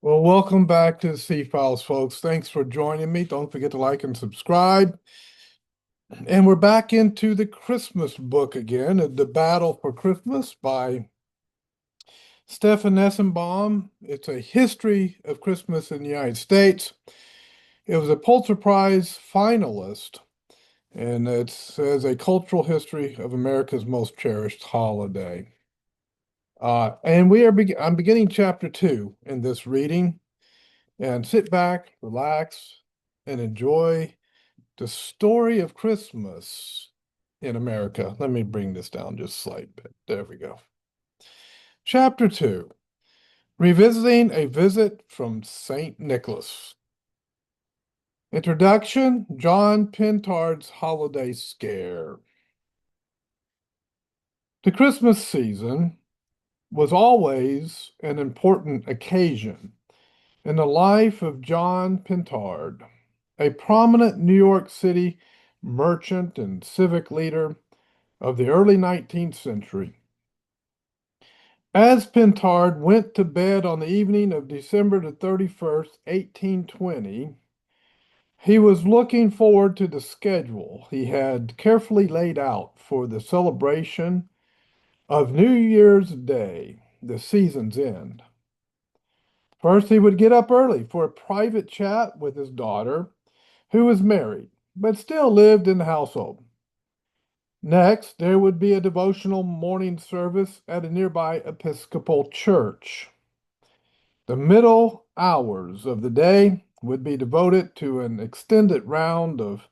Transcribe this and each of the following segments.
Well, welcome back to the C Files, folks. Thanks for joining me. Don't forget to like and subscribe. And we're back into the Christmas book again, The Battle for Christmas by Stefan Essenbaum. It's a history of Christmas in the United States. It was a Pulitzer Prize finalist, and it says a cultural history of America's most cherished holiday. I'm beginning chapter 2 in this reading. And sit back, relax, and enjoy the story of Christmas in America. Let me bring this down just a slight bit. There we go. Chapter 2, Revisiting a Visit from St. Nicholas. Introduction, John Pintard's Holiday Scare. The Christmas season was always an important occasion in the life of John Pintard, a prominent New York City merchant and civic leader of the early 19th century. As Pintard went to bed on the evening of December the 31st, 1820, he was looking forward to the schedule he had carefully laid out for the celebration of New Year's Day, the season's end. First, he would get up early for a private chat with his daughter, who was married, but still lived in the household. Next, there would be a devotional morning service at a nearby Episcopal church. The middle hours of the day would be devoted to an extended round of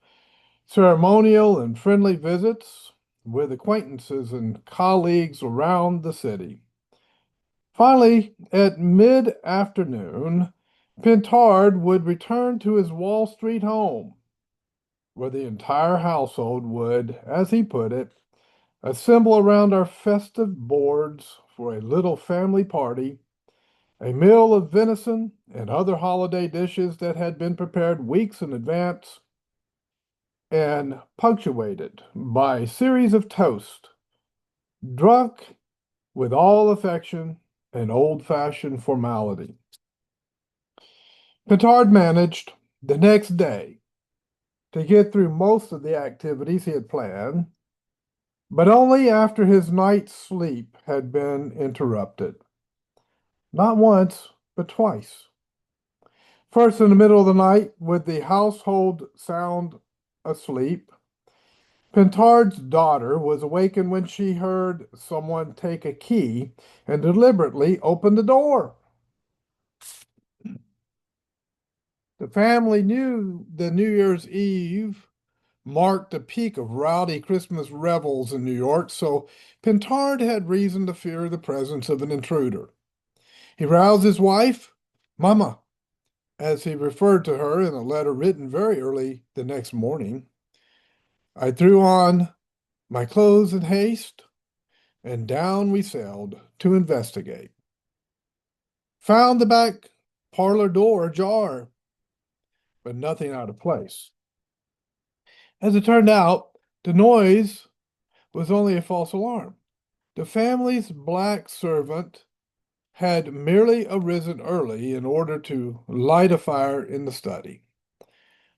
ceremonial and friendly visits with acquaintances and colleagues around the city. Finally, at mid-afternoon, Pintard would return to his Wall Street home, where the entire household would, as he put it, assemble around our festive boards for a little family party, a meal of venison and other holiday dishes that had been prepared weeks in advance and punctuated by a series of toasts, drunk with all affection and old-fashioned formality. Pintard managed the next day to get through most of the activities he had planned, but only after his night's sleep had been interrupted. Not once, but twice. First, in the middle of the night, with the household sound asleep, Pintard's daughter was awakened when she heard someone take a key and deliberately open the door. The family knew the New Year's Eve marked the peak of rowdy Christmas revels in New York, so Pintard had reason to fear the presence of an intruder. He roused his wife, Mama, as he referred to her in a letter written very early the next morning. I threw on my clothes in haste, and down we sailed to investigate. Found the back parlor door ajar, but nothing out of place. As it turned out, the noise was only a false alarm. The family's black servant had merely arisen early in order to light a fire in the study.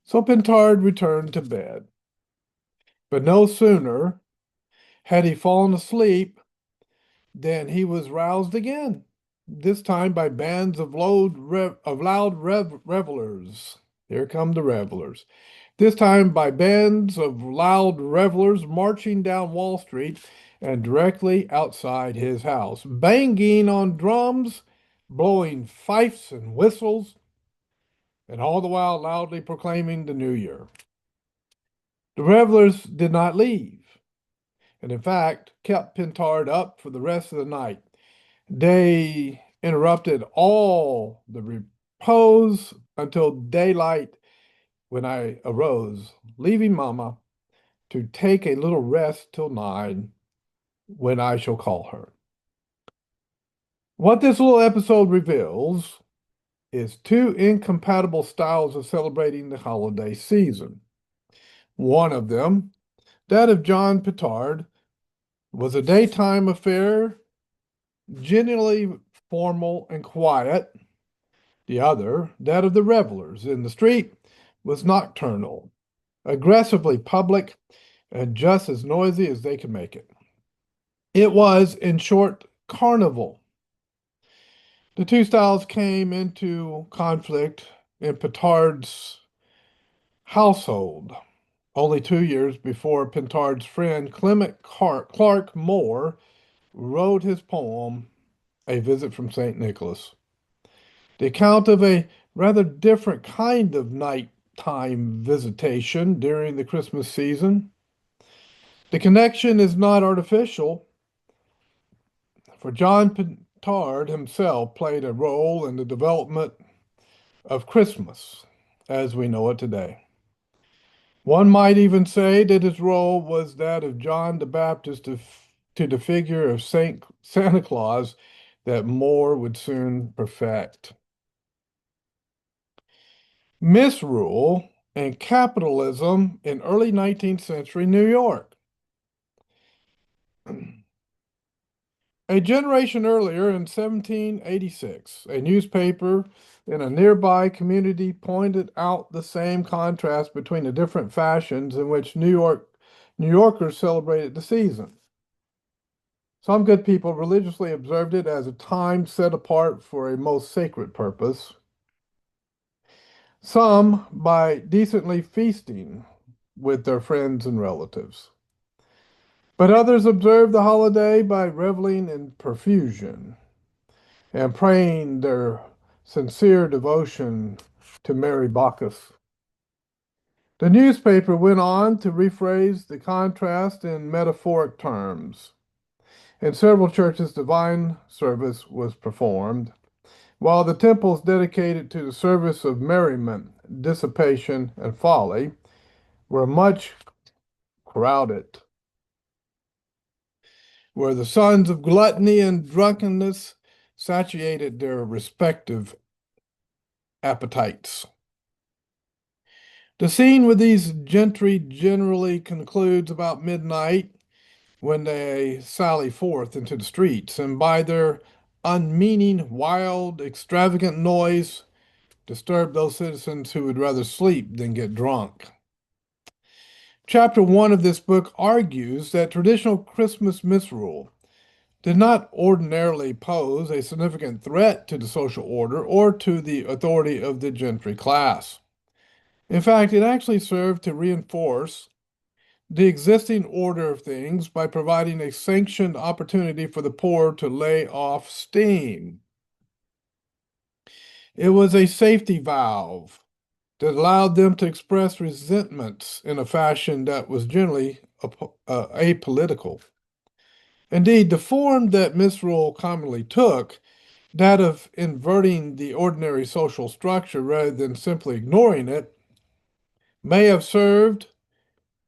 So Pintard returned to bed. But no sooner had he fallen asleep than he was roused again, this time by bands of loud revelers. Here come the revelers. This time by bands of loud revelers marching down Wall Street and directly outside his house, banging on drums, blowing fifes and whistles, and all the while loudly proclaiming the new year. The revelers did not leave, and in fact kept Pintard up for the rest of the night. They interrupted all the repose until daylight when I arose, leaving Mama to take a little rest till 9 when I shall call her. What this little episode reveals is two incompatible styles of celebrating the holiday season. One of them, that of John Pintard, was a daytime affair, genuinely formal and quiet. The other, that of the revelers in the street, was nocturnal, aggressively public, and just as noisy as they could make it. It was, in short, carnival. The two styles came into conflict in Petard's household only 2 years before Petard's friend Clement Clark Moore wrote his poem, A Visit from St. Nicholas. The account of a rather different kind of nighttime visitation during the Christmas season. The connection is not artificial, for John Petard himself played a role in the development of Christmas as we know it today. One might even say that his role was that of John the Baptist to the figure of Santa Claus that Moore would soon perfect. Misrule and capitalism in early 19th century New York. A generation earlier, in 1786, a newspaper in a nearby community pointed out the same contrast between the different fashions in which New Yorkers celebrated the season. Some good people religiously observed it as a time set apart for a most sacred purpose. Some by decently feasting with their friends and relatives. But others observed the holiday by reveling in profusion and praying their sincere devotion to Mary Bacchus. The newspaper went on to rephrase the contrast in metaphoric terms. In several churches, divine service was performed, while the temples dedicated to the service of merriment, dissipation, and folly were much crowded, where the sons of gluttony and drunkenness satiated their respective appetites. The scene with these gentry generally concludes about midnight when they sally forth into the streets, and by their unmeaning, wild, extravagant noise disturb those citizens who would rather sleep than get drunk. Chapter 1 of this book argues that traditional Christmas misrule did not ordinarily pose a significant threat to the social order or to the authority of the gentry class. In fact, it actually served to reinforce the existing order of things by providing a sanctioned opportunity for the poor to lay off steam. It was a safety valve that allowed them to express resentments in a fashion that was generally apolitical. Indeed, the form that misrule commonly took, that of inverting the ordinary social structure rather than simply ignoring it, may have served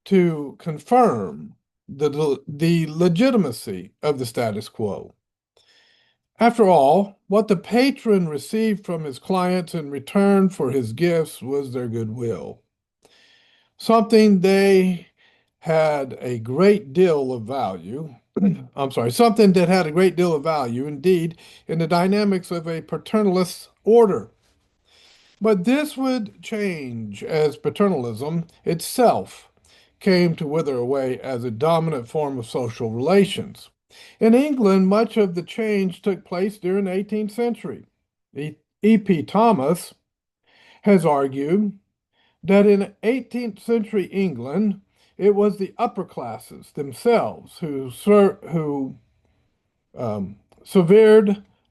to confirm the legitimacy of the status quo. After all, what the patron received from his clients in return for his gifts was their goodwill, something they had a great deal of value. Something that had a great deal of value indeed in the dynamics of a paternalist order. But this would change as paternalism itself came to wither away as a dominant form of social relations. In England, much of the change took place during the 18th century. E.P. Thomas has argued that in 18th century England, it was the upper classes themselves who severed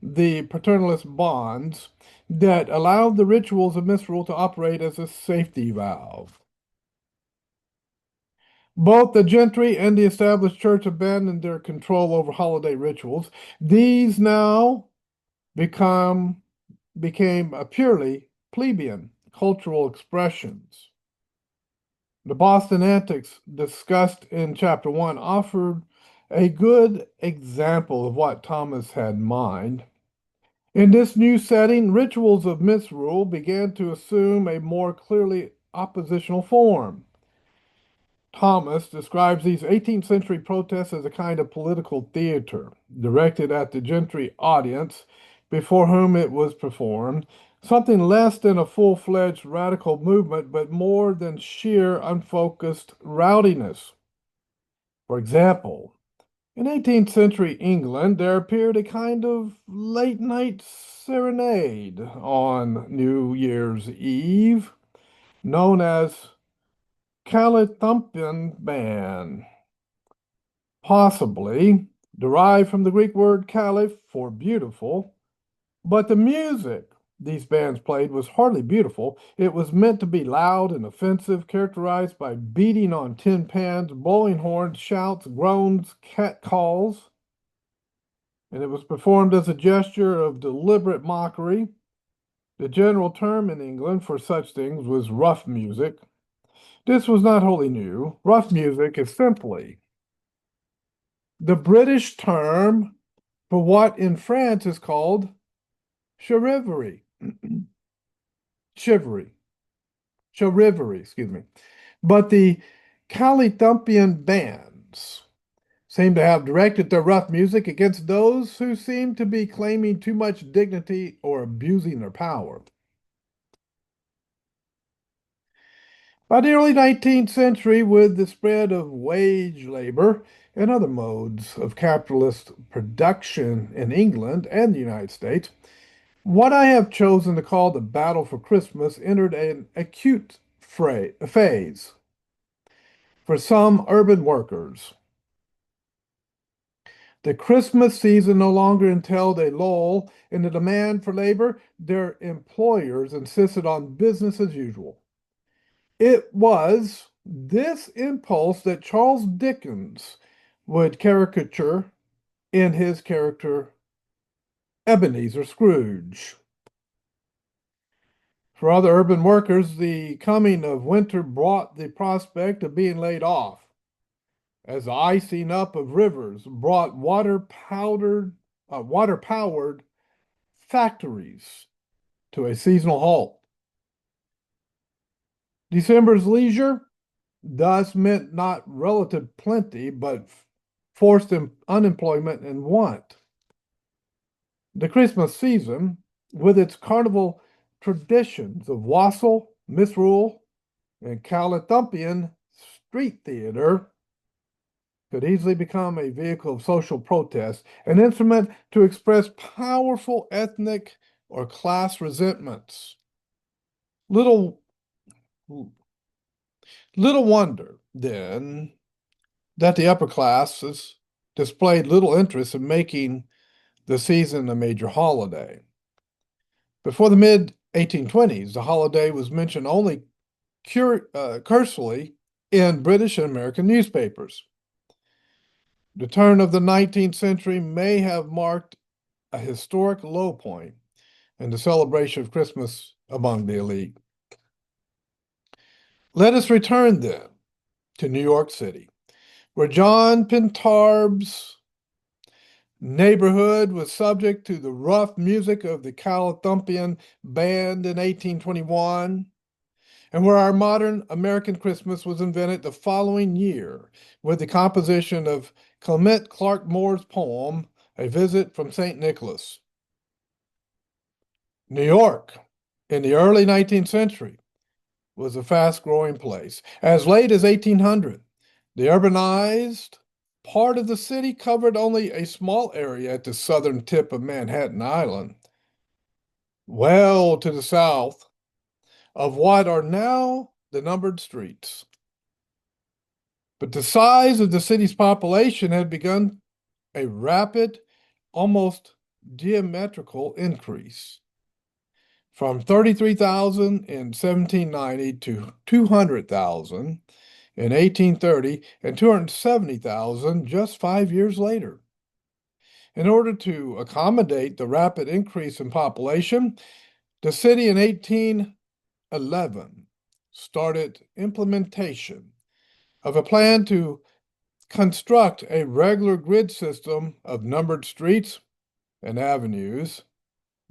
the paternalist bonds that allowed the rituals of misrule to operate as a safety valve. Both the gentry and the established church abandoned their control over holiday rituals. These now became a purely plebeian cultural expressions. The Boston Antics discussed in Chapter 1 offered a good example of what Thomas had in mind. In this new setting, rituals of misrule began to assume a more clearly oppositional form. Thomas describes these 18th century protests as a kind of political theater directed at the gentry audience before whom it was performed, something less than a full-fledged radical movement, but more than sheer unfocused rowdiness. For example, in 18th century England, there appeared a kind of late night serenade on New Year's Eve known as Callithumpian Band, possibly derived from the Greek word caliph for beautiful, but the music these bands played was hardly beautiful. It was meant to be loud and offensive, characterized by beating on tin pans, blowing horns, shouts, groans, cat calls, and it was performed as a gesture of deliberate mockery. The general term in England for such things was rough music. This was not wholly new. Rough music is simply the British term for what in France is called charivari. Chivalry. Charivari, excuse me. But the Callithumpian bands seem to have directed their rough music against those who seem to be claiming too much dignity or abusing their power. By the early 19th century, with the spread of wage labor and other modes of capitalist production in England and the United States, what I have chosen to call the battle for Christmas entered an acute phase for some urban workers. The Christmas season no longer entailed a lull in the demand for labor. Their employers insisted on business as usual. It was this impulse that Charles Dickens would caricature in his character Ebenezer Scrooge. For other urban workers, the coming of winter brought the prospect of being laid off, as the icing up of rivers brought water-powered factories to a seasonal halt. December's leisure thus meant not relative plenty, but forced unemployment and want. The Christmas season, with its carnival traditions of wassail, misrule, and Callithumpian street theater, could easily become a vehicle of social protest, an instrument to express powerful ethnic or class resentments. Little, little wonder, then, that the upper classes displayed little interest in making the season a major holiday. Before the mid 1820s, the holiday was mentioned only cursorily in British and American newspapers. The turn of the 19th century may have marked a historic low point in the celebration of Christmas among the elite. Let us return then to New York City, where John Pintarb's neighborhood was subject to the rough music of the Callithumpian Band in 1821, and where our modern American Christmas was invented the following year with the composition of Clement Clarke Moore's poem, A Visit from St. Nicholas. New York, in the early 19th century, was a fast-growing place. As late as 1800, the urbanized part of the city covered only a small area at the southern tip of Manhattan Island, well to the south of what are now the numbered streets. But the size of the city's population had begun a rapid, almost geometrical increase from 33,000 in 1790 to 200,000 in 1830 and 270,000 just 5 years later. In order to accommodate the rapid increase in population, the city in 1811 started implementation of a plan to construct a regular grid system of numbered streets and avenues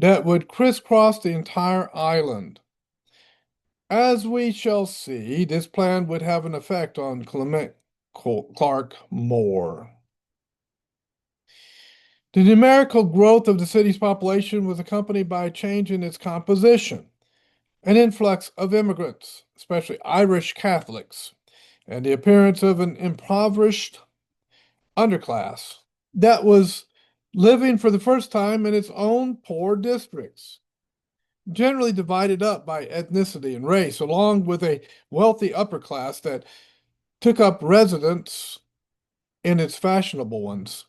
that would crisscross the entire island. As we shall see, this plan would have an effect on Clement Clarke Moore. The numerical growth of the city's population was accompanied by a change in its composition, an influx of immigrants, especially Irish Catholics, and the appearance of an impoverished underclass that was living for the first time in its own poor districts, generally divided up by ethnicity and race, along with a wealthy upper class that took up residence in its fashionable ones.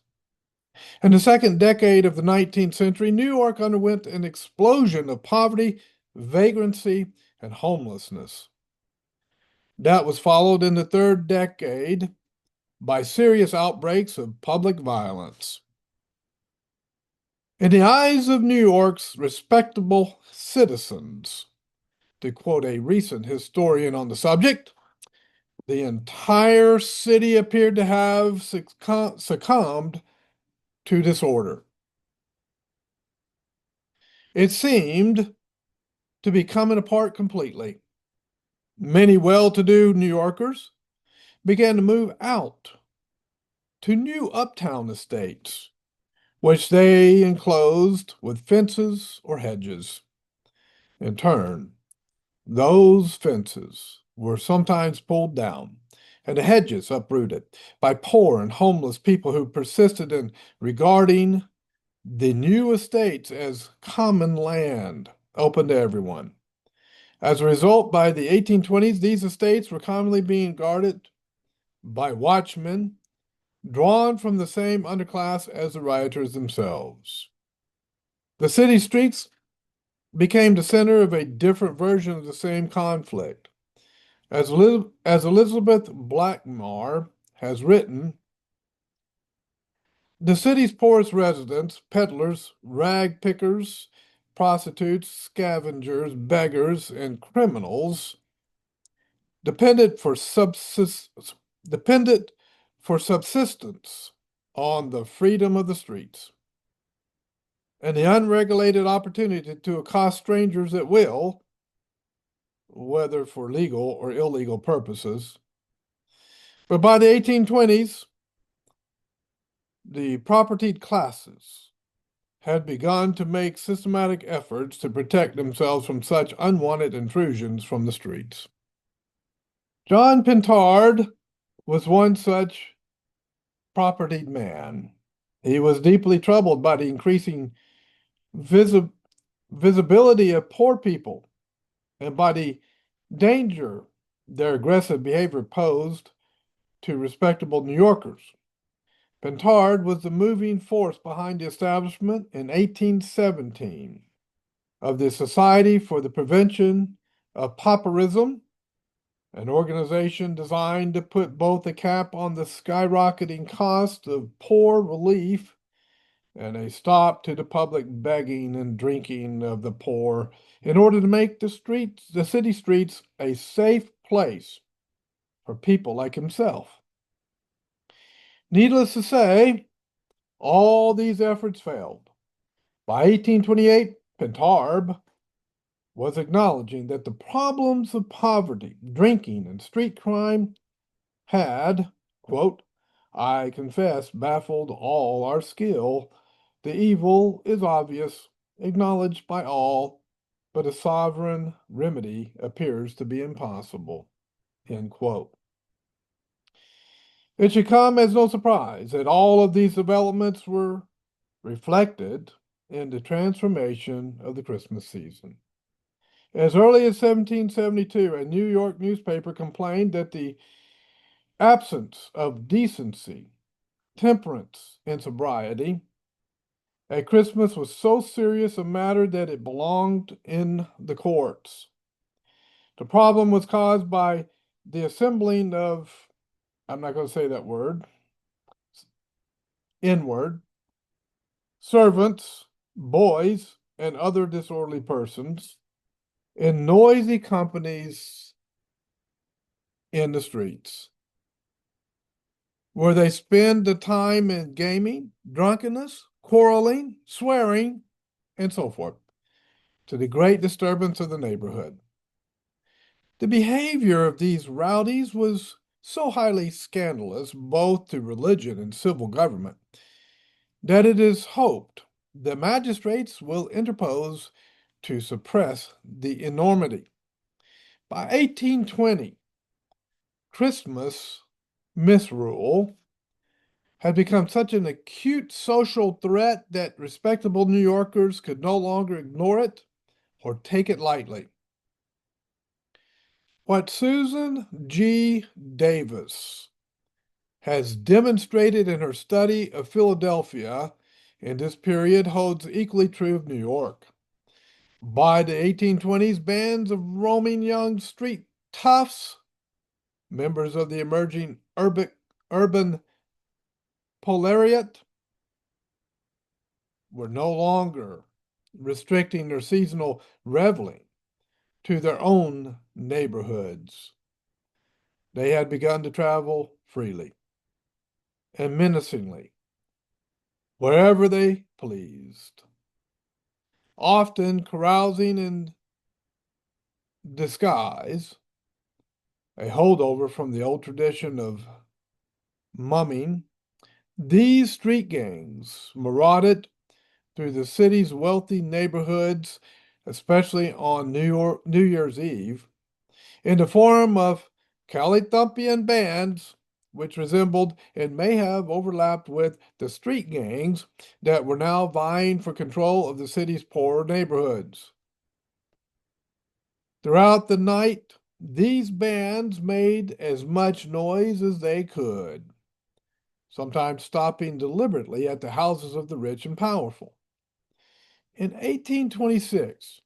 In the second decade of the 19th century, New York underwent an explosion of poverty, vagrancy, and homelessness. That was followed in the third decade by serious outbreaks of public violence. In the eyes of New York's respectable citizens, to quote a recent historian on the subject, the entire city appeared to have succumbed to disorder. It seemed to be coming apart completely. Many well-to-do New Yorkers began to move out to new uptown estates, which they enclosed with fences or hedges. In turn, those fences were sometimes pulled down and the hedges uprooted by poor and homeless people who persisted in regarding the new estates as common land open to everyone. As a result, by the 1820s, these estates were commonly being guarded by watchmen drawn from the same underclass as the rioters themselves. The city streets became the center of a different version of the same conflict. As Elizabeth Blackmar has written, the city's poorest residents, peddlers, rag pickers, prostitutes, scavengers, beggars, and criminals, depended for subsistence on the freedom of the streets and the unregulated opportunity to accost strangers at will, whether for legal or illegal purposes. But by the 1820s, the propertied classes had begun to make systematic efforts to protect themselves from such unwanted intrusions from the streets. John Pintard was one such propertied man. He was deeply troubled by the increasing visibility of poor people and by the danger their aggressive behavior posed to respectable New Yorkers. Pintard was the moving force behind the establishment in 1817 of the Society for the Prevention of Pauperism, an organization designed to put both a cap on the skyrocketing cost of poor relief and a stop to the public begging and drinking of the poor in order to make the city streets, a safe place for people like himself. Needless to say, all these efforts failed. By 1828, Pintard was acknowledging that the problems of poverty, drinking, and street crime had, quote, I confess, baffled all our skill. The evil is obvious, acknowledged by all, but a sovereign remedy appears to be impossible, end quote. It should come as no surprise that all of these developments were reflected in the transformation of the Christmas season. As early as 1772, a New York newspaper complained that the absence of decency, temperance, and sobriety at Christmas was so serious a matter that it belonged in the courts. The problem was caused by the assembling of, I'm not going to say that word, N-word, servants, boys, and other disorderly persons in noisy companies in the streets, where they spend the time in gaming, drunkenness, quarreling, swearing, and so forth, to the great disturbance of the neighborhood. The behavior of these rowdies was so highly scandalous, both to religion and civil government, that it is hoped the magistrates will interpose to suppress the enormity. By 1820, Christmas misrule had become such an acute social threat that respectable New Yorkers could no longer ignore it or take it lightly. What Susan G. Davis has demonstrated in her study of Philadelphia in this period holds equally true of New York. By the 1820s, bands of roaming young street toughs, members of the emerging urban proletariat, were no longer restricting their seasonal reveling to their own neighborhoods. They had begun to travel freely and menacingly wherever they pleased, often carousing in disguise, a holdover from the old tradition of mumming. These street gangs marauded through the city's wealthy neighborhoods, especially on New Year's Eve, in the form of Callithumpian bands, which resembled and may have overlapped with the street gangs that were now vying for control of the city's poorer neighborhoods. Throughout the night, these bands made as much noise as they could, sometimes stopping deliberately at the houses of the rich and powerful. In 1826,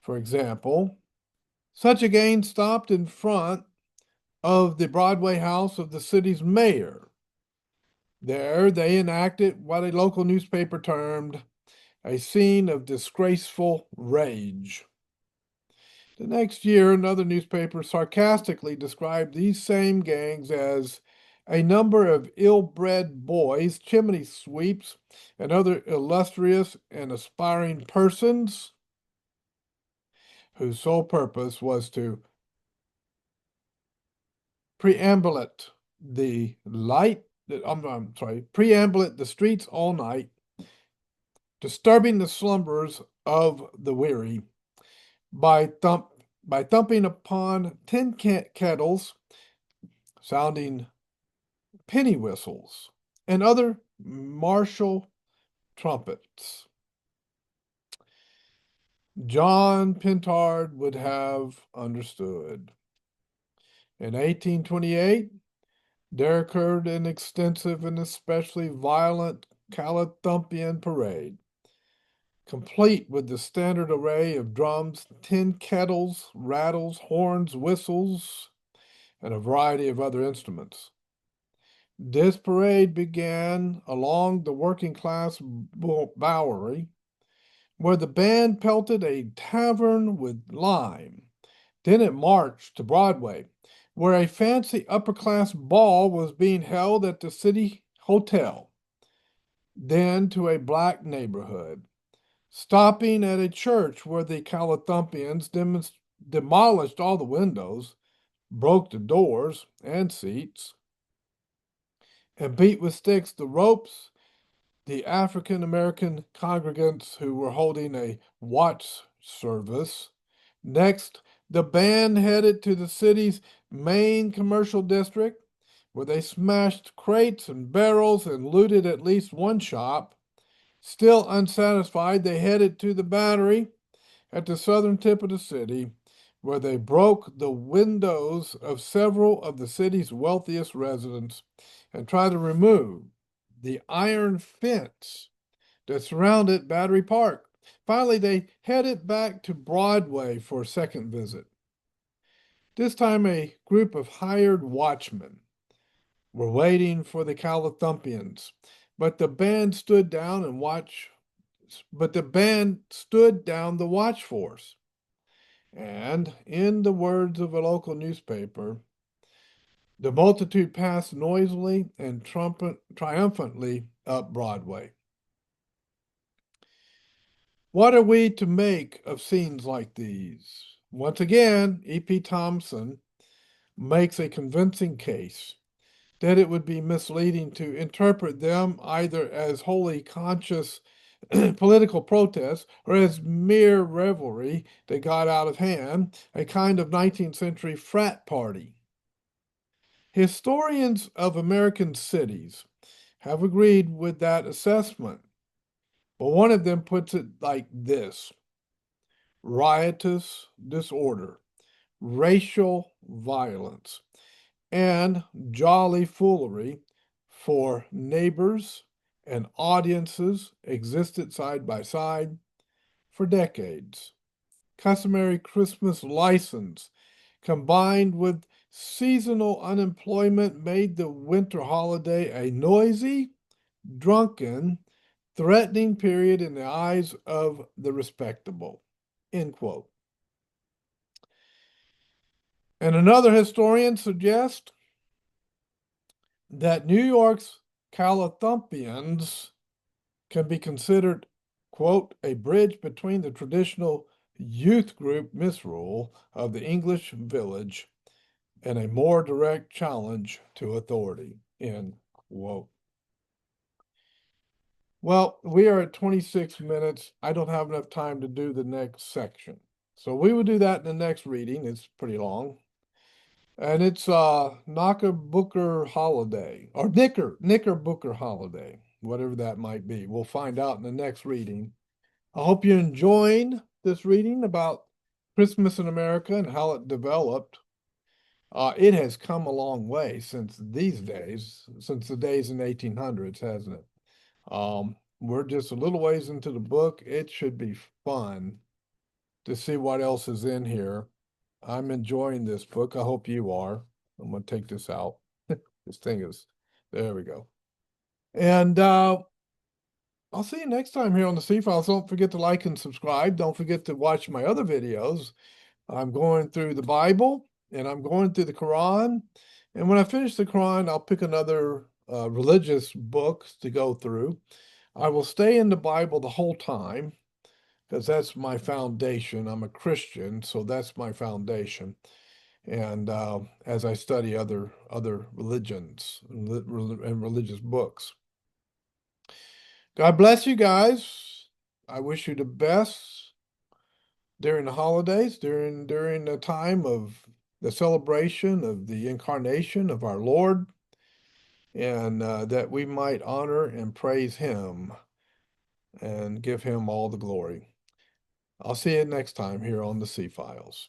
for example, such a gang stopped in front of the Broadway house of the city's mayor. There, they enacted what a local newspaper termed a scene of disgraceful rage. The next year, another newspaper sarcastically described these same gangs as a number of ill-bred boys, chimney sweeps, and other illustrious and aspiring persons whose sole purpose was to preambulate the light, preambulate the streets all night, disturbing the slumbers of the weary by thumping upon tin kettles, sounding penny whistles, and other martial trumpets. John Pintard would have understood. In 1828, there occurred an extensive and especially violent Callithumpian parade, complete with the standard array of drums, tin kettles, rattles, horns, whistles, and a variety of other instruments. This parade began along the working class Bowery, where the band pelted a tavern with lime. Then it marched to Broadway, where a fancy upper class ball was being held at the City Hotel. Then to a black neighborhood, stopping at a church where the Callithumpians demolished all the windows, broke the doors and seats, and beat with sticks the ropes the African American congregants who were holding a watch service. Next, the band headed to the city's main commercial district, where they smashed crates and barrels and looted at least one shop. Still unsatisfied, they headed to the Battery at the southern tip of the city, where they broke the windows of several of the city's wealthiest residents and tried to remove the iron fence that surrounded Battery Park. Finally, they headed back to Broadway for a second visit. This time, a group of hired watchmen were waiting for the Callithumpians, but the band stood down the watch force. And in the words of a local newspaper, the multitude passed noisily and triumphantly up Broadway. What are we to make of scenes like these? Once again, E.P. Thompson makes a convincing case that it would be misleading to interpret them either as wholly conscious political protests or as mere revelry that got out of hand, a kind of 19th century frat party. Historians of American cities have agreed with that assessment, but one of them puts it like this: riotous disorder, racial violence, and jolly foolery for neighbors and audiences existed side by side for decades. Customary Christmas license combined with seasonal unemployment made the winter holiday a noisy, drunken, threatening period in the eyes of the respectable. End quote. And another historian suggests that New York's Calathumpians can be considered, quote, a bridge between the traditional youth group misrule of the English village and a more direct challenge to authority, end quote. Well, we are at 26 minutes. I don't have enough time to do the next section. So we will do that in the next reading. It's pretty long. And it's Knickerbocker Holiday or Knickerbocker Holiday, whatever that might be. We'll find out in the next reading. I hope you're enjoying this reading about Christmas in America and how it developed. It has come a long way since these days, since the days in the 1800s, hasn't it? We're just a little ways into the book. It should be fun to see what else is in here. I'm enjoying this book. I hope you are. I'm going to take this out. This thing is, there we go. And I'll see you next time here on the C-Files. Don't forget to like and subscribe. Don't forget to watch my other videos. I'm going through the Bible and I'm going through the Quran. And when I finish the Quran, I'll pick another religious book to go through. I will stay in the Bible the whole time because that's my foundation. I'm a Christian, so that's my foundation. And as I study other religions and religious books. God bless you guys. I wish you the best during the holidays, during the time of the celebration of the incarnation of our Lord, and that we might honor and praise him and give him all the glory. I'll see you next time here on the C-Files.